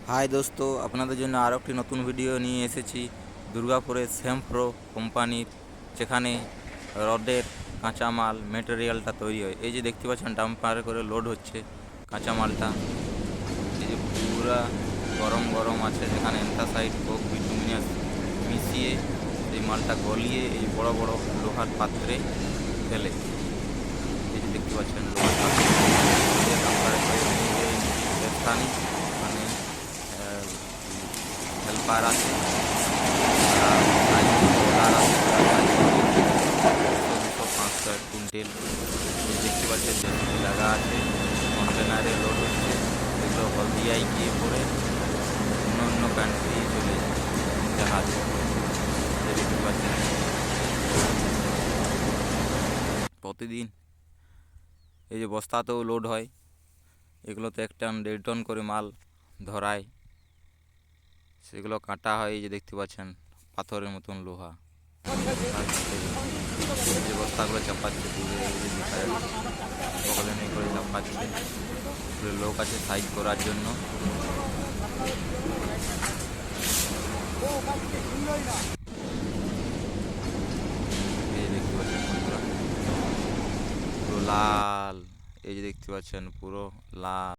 High দোস্ত, আপনাদের জন্য আরও একটি নতুন ভিডিও নিয়ে এসেছি দুর্গাপুরের শ্যামপ্রো কোম্পানির, যেখানে রডের কাঁচামাল মেটেরিয়ালটা তৈরি হয়। এই যে দেখতে পাচ্ছেন ডাম্পারে করে লোড হচ্ছে কাঁচামালটা। এই যে পুরা গরম গরম আছে, যেখানে অ্যান্থাসাইড কোক বিটুমিনাস মিশিয়ে এই মালটা গলিয়ে এই বড় বড় লোহার পাত্রে ফেলে। এই যে দেখতে পাচ্ছেন লোহার পাত্রে ডাম্পারে করে নিয়ে স্থানীয় মানে হেল্পার আছে, তারা সাইজ অর্ডার আছে, তারা সাইজ 200-500 কুইন্টেল। দেখতে পাচ্ছেন যে জায়গা আছে, কন্টেনারে লোড হচ্ছে। এগুলো হলদিয়ায় গিয়ে পরে অন্য অন্য কান্ট্রি চলে যায় জাহাজ। দেখতে পাচ্ছেন প্রতিদিন এই যে বস্তাতেও লোড হয়। এগুলোতে 1 টন 1.5 টন করে মাল ধরায়, সেগুলো কাটা হয়। এই যে দেখতে পাচ্ছেন পাথরের মতন লোহা, যে বস্তাগুলো চাপাচ্ছে দূরে এই যে দেখা যাচ্ছে, বগলে নেই করে চাপাচ্ছে। লোক আছে সাইজ করার জন্য। এই যে দেখতে পাচ্ছেন বন্ধুরা, পুরো লাল। এই যে দেখতে পাচ্ছেন পুরো লাল।